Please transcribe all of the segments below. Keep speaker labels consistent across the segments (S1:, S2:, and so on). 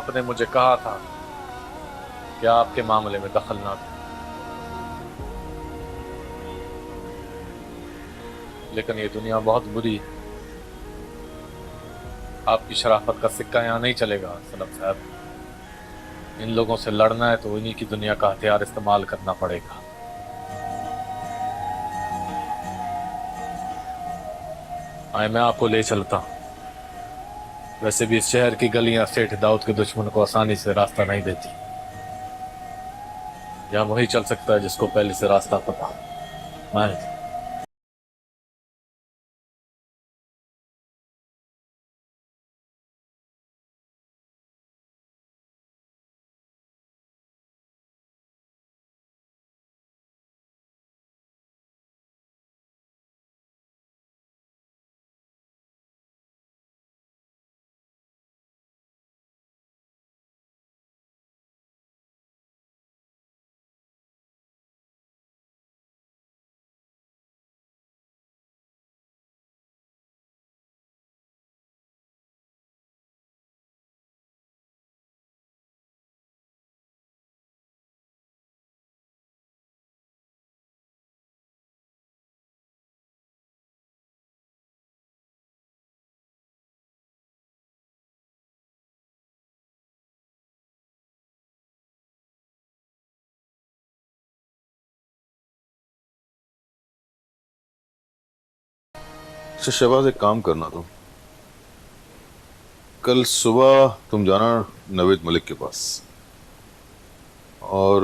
S1: आपने मुझे कहा था कि आपके मामले में दखल ना दूं, लेकिन ये दुनिया बहुत बुरी है। आपकी शराफत का सिक्का यहाँ नहीं चलेगा सनम साहब। इन लोगों से लड़ना है तो इन्हीं की दुनिया का हथियार इस्तेमाल करना पड़ेगा। आए, मैं आपको ले चलता हूं। वैसे भी इस शहर की गलियां सेठ दाऊद के दुश्मन को आसानी से रास्ता नहीं देती। यहाँ वही चल सकता है जिसको पहले से रास्ता पता हो। आए।
S2: अच्छा शहबाज, एक काम करना तुम, कल सुबह तुम जाना नवेद मलिक के पास, और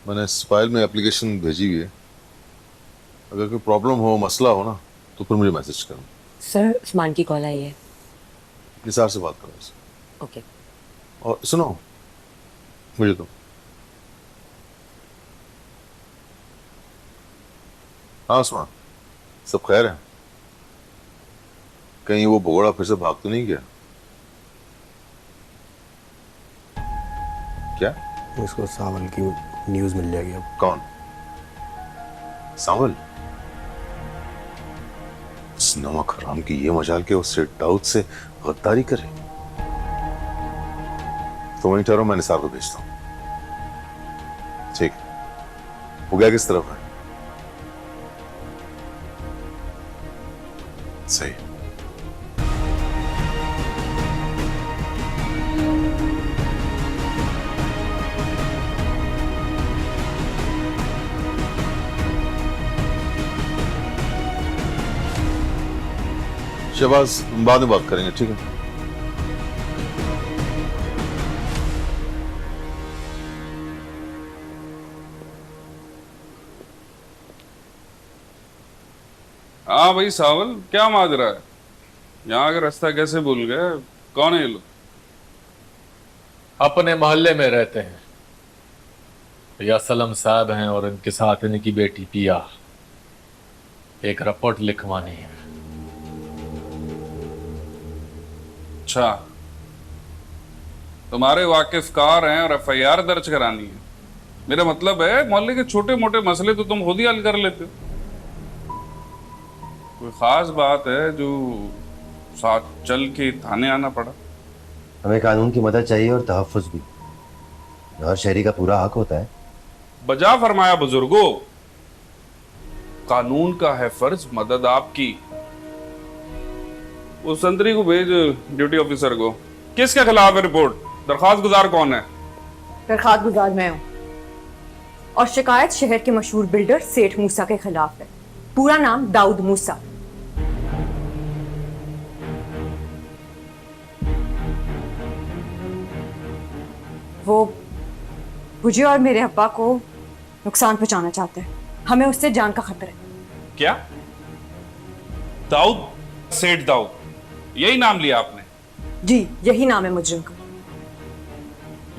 S2: मैंने इस फाइल में एप्लीकेशन भेजी हुई है। अगर कोई प्रॉब्लम हो, मसला हो ना, तो फिर मुझे मैसेज करना।
S3: सर, उस्मान की कॉल आई है।
S2: निसार से बात करो उससे।
S3: ओके।
S2: और सुनो, मुझे तो हाँ उस्मान, सब खैर है? कहीं वो भगोड़ा फिर से भाग तो नहीं गया? क्या?
S4: उसको सावन की न्यूज़ मिल जाएगी अब।
S2: कौन? सावल? इस नमक हराम की ये मजाल के उससे दाऊद से गद्दारी करे। तो वहीं ठहरो, मैं निसार को भेजता हूं। ठीक है, वो गया किस तरफ है? सही। शहबाज, बाद में बात करेंगे, ठीक है?
S5: हाँ भाई सावल, क्या माजरा है? यहाँ का रास्ता कैसे भूल गए? कौन है ये लोग?
S1: अपने मोहल्ले में रहते हैं। या सलम साहब हैं और इनके साथ इनकी बेटी पिया। एक रिपोर्ट लिखवानी है।
S5: अच्छा, तुम्हारे वाकिफकार हैं और एफआईआर दर्ज करानी है। मेरा मतलब है, मोहल्ले के छोटे मोटे मसले तो तुम खुद ही हल कर लेते हो। कोई खास बात है जो साथ चल के थाने आना पड़ा?
S6: हमें कानून की मदद चाहिए और तहफ़्फ़ुज़ भी। हर शहरी का पूरा हक होता है।
S5: बजा फरमाया बुजुर्गो, कानून का है फर्ज मदद आपकी। उस संतरी को भेज, ड्यूटी ऑफिसर को। किसके खिलाफ है रिपोर्ट? दरखास्त गुजार कौन है?
S3: दरखास्त गुजार मैं हूँ, और शिकायत शहर के मशहूर बिल्डर सेठ मूसा के खिलाफ है। पूरा नाम दाऊद मूसा। वो मुझे और मेरे अब्बा को नुकसान पहुंचाना चाहते हैं। हमें उससे जान का खतरा है।
S5: क्या? दाऊद, सेठ दाऊद, यही नाम लिया आपने?
S3: जी, यही नाम है मुजरिम का।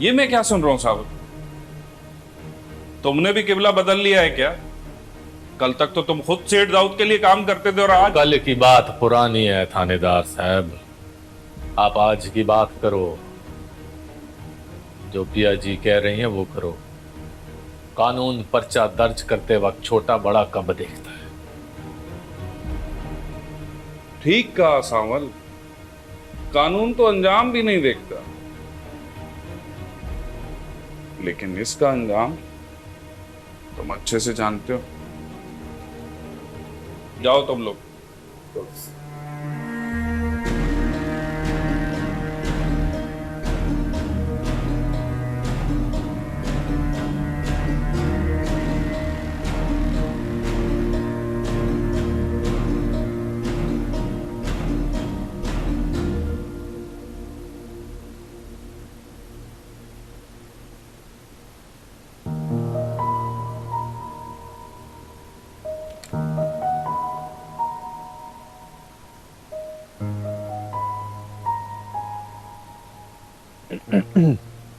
S5: ये मैं क्या सुन रहा हूं साहब? तुमने भी किबला बदल लिया है क्या? कल तक तो तुम खुद सेठ दाऊद के लिए काम करते थे और आज
S1: कल की बात पुरानी है थानेदार साहब, आप आज की बात करो। जो पिया जी कह रही हैं वो करो। कानून पर्चा दर्ज करते वक्त छोटा बड़ा कब देखता है।
S5: ठीक कहा सावल, कानून तो अंजाम भी नहीं देखता। लेकिन इसका अंजाम तुम अच्छे से जानते हो। जाओ तुम लोग।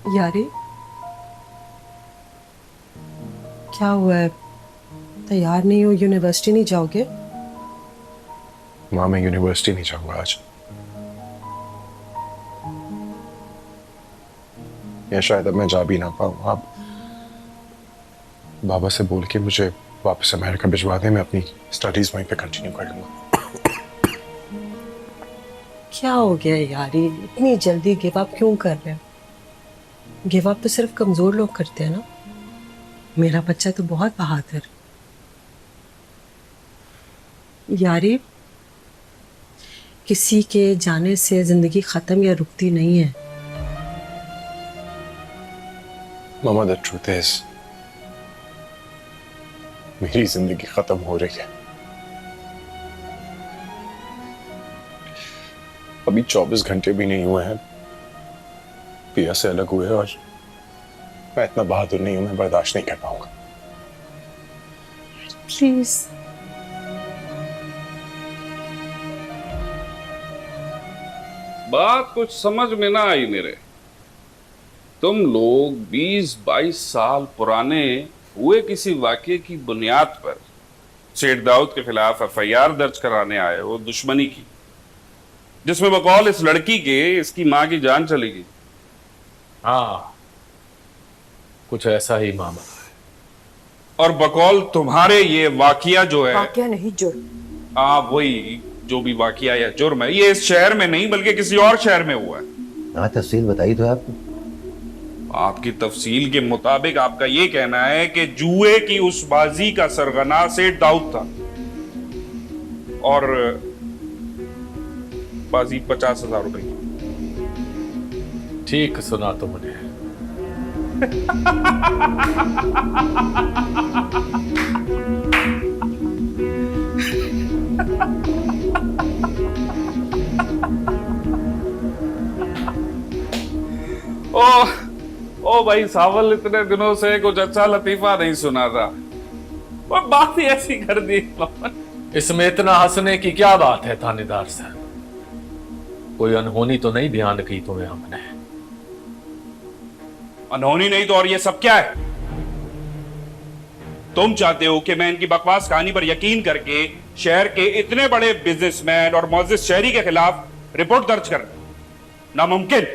S7: यारी, क्या हुआ है? तैयार नहीं हो? यूनिवर्सिटी नहीं जाओगे?
S4: माँ, मैं यूनिवर्सिटी नहीं जाऊंगा आज। या शायद अब मैं जा भी ना पाऊँ। आप बाबा से बोल के मुझे वापस अमेरिका भिजवा दें, मैं अपनी स्टडीज वहीं पे कंटिन्यू कर लूंगा।
S7: क्या हो गया यारी, इतनी जल्दी गिव अप क्यों कर रहे हो? गिव अप तो सिर्फ कमजोर लोग करते हैं ना। मेरा बच्चा तो बहुत बहादुर। यारी, किसी के जाने से जिंदगी खत्म या रुकती नहीं है।
S4: मामा, द ट्रूथ इज मेरी जिंदगी खत्म हो रही है। अभी 24 घंटे भी नहीं हुए हैं पिया से अलग हुए, और मैं इतना बहादुर नहीं हूं, मैं बर्दाश्त नहीं कर पाऊंगा।
S7: प्लीज।
S5: बात कुछ समझ में ना आई मेरे। तुम लोग 20-22 साल पुराने हुए किसी वाकये की बुनियाद पर सेठ दाऊद के खिलाफ एफआईआर दर्ज कराने आए हो, दुश्मनी की, जिसमें बकौल इस लड़की के इसकी मां की जान चलेगी।
S1: हाँ, कुछ ऐसा ही मामला है।
S5: और बकौल तुम्हारे ये वाकया जो है,
S3: वाकया नहीं जुर्म।
S5: हाँ वही, जो भी वाकया या जुर्म है, ये इस शहर में नहीं बल्कि किसी और शहर में हुआ है।
S6: हाँ, तफसील बताई तो है आपको।
S5: आपकी तफसील के मुताबिक आपका ये कहना है कि जुए की उस बाजी का सरगना सेठ दाऊद था, और बाजी 50,000 रुपए की।
S1: ठीक सुना तुमने।
S5: ओ भाई सावल, इतने दिनों से कुछ अच्छा लतीफा नहीं सुना था, वो बात ही ऐसी कर दी।
S1: इसमें इतना हंसने की क्या बात है थानेदार साहब? कोई अनहोनी तो नहीं बयान की तुम्हें हमने?
S5: अनहोनी नहीं तो और ये सब क्या है? तुम चाहते हो कि मैं इनकी बकवास कहानी पर यकीन करके शहर के इतने बड़े बिजनेसमैन और मुअज़्ज़िज़ शहरी के खिलाफ रिपोर्ट दर्ज कर? नामुमकिन।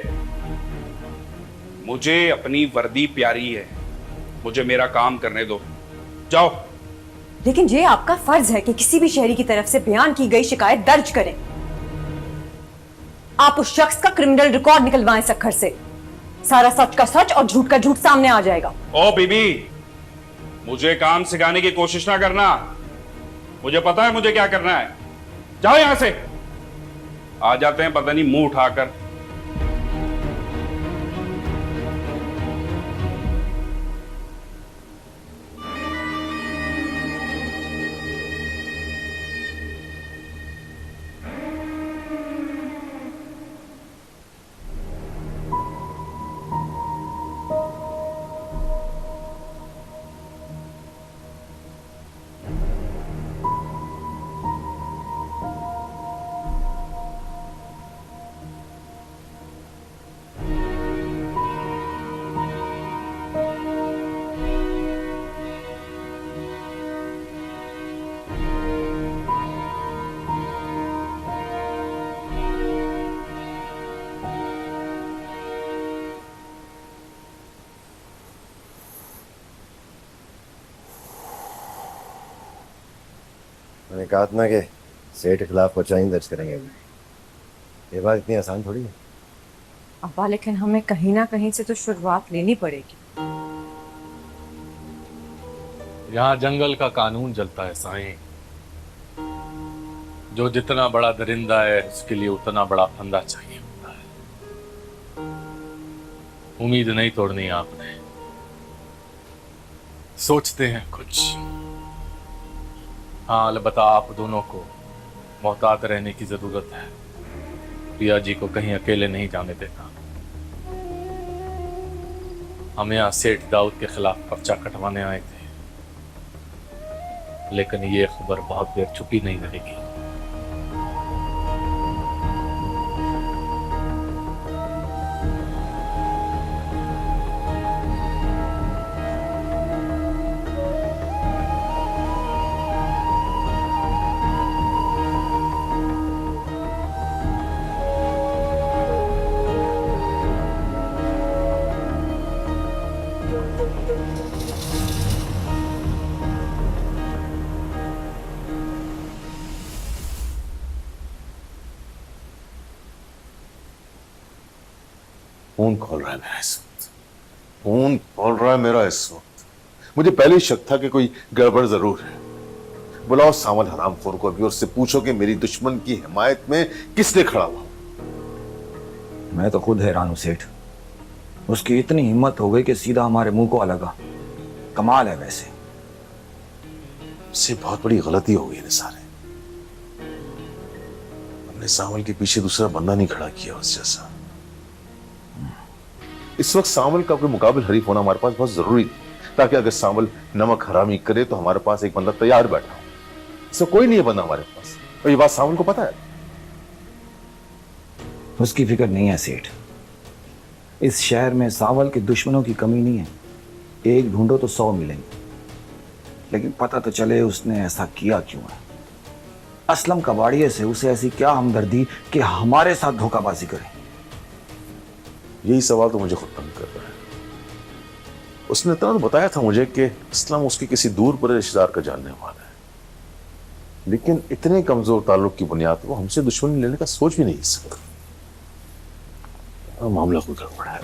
S5: मुझे अपनी वर्दी प्यारी है, मुझे मेरा काम करने दो। जाओ।
S3: लेकिन ये आपका फर्ज है कि किसी भी शहरी की तरफ से बयान की गई शिकायत दर्ज करें। आप उस शख्स का क्रिमिनल रिकॉर्ड निकलवाएं सखर से। सारा सच का सच और झूठ का झूठ सामने आ जाएगा।
S5: ओ बीबी, मुझे काम सिखाने की कोशिश ना करना। मुझे पता है मुझे क्या करना है। जाओ यहां से। आ जाते हैं पता नहीं मुंह उठाकर।
S6: मैंने कहा था ना कि सेठ के खिलाफ पर्चा दर्ज करेंगे। अभी ये बात इतनी आसान थोड़ी है।
S3: अब्बा, लेकिन हमें कहीं ना कहीं से तो शुरुआत लेनी पड़ेगी।
S1: यहाँ जंगल का कानून चलता है साईं। जो जितना बड़ा दरिंदा है उसके लिए उतना बड़ा फंदा चाहिए होता है। उम्मीद नहीं तोड़नी आपने। सोचते हैं कुछ। हाँ, अलबत्ता आप दोनों को मोहतात रहने की जरूरत है। पिया जी को कहीं अकेले नहीं जाने देना। हम यहाँ सेठ दाऊद के खिलाफ पर्चा कटवाने आए थे, लेकिन ये खबर बहुत देर छुपी नहीं रहेगी।
S2: फोन खोल रहा है मेरा इस वक्त, फोन खोल रहा है मेरा इस वक्त। मुझे पहले ही शक था कि कोई गड़बड़ जरूर है। बुलाओ सावल हरामखोर को अभी और उससे पूछो कि मेरी दुश्मन की हिमायत में किसने खड़ा हुआ।
S8: मैं तो खुद हैरान हूं सेठ, उसकी इतनी हिम्मत हो गई कि सीधा हमारे मुंह को लगा। कमाल है वैसे।
S2: इससे बहुत बड़ी गलती हो गई है सारे। हमने सावल के पीछे दूसरा बंदा नहीं खड़ा किया उस जैसा। इस वक्त सावल का कोई मुकाबिल हरीफ होना हमारे पास बहुत जरूरी है, ताकि अगर सावल नमक हरामी करे तो हमारे पास एक बंदा तैयार बैठा हो। इससे कोई नहीं है बंदा हमारे पास, और ये बात सावल को पता है।
S8: उसकी फिक्र नहीं है सेठ। इस शहर में सावल के दुश्मनों की कमी नहीं है। एक ढूंढो तो 100 मिलेंगे, लेकिन पता तो चले उसने ऐसा किया क्यों है। असलम कबाड़िए से उसे ऐसी क्या हमदर्दी कि हमारे साथ धोखाबाजी करे।
S2: यही सवाल तो मुझे खुद तंग कर रहा है। उसने इतना तो बताया था मुझे कि असलम उसके किसी दूर पर रिश्तेदार का जानने वाला है, लेकिन इतने कमजोर ताल्लुक की बुनियाद पर वो हमसे दुश्मनी लेने का सोच भी नहीं सकता। मामला कोई गड़बड़ है।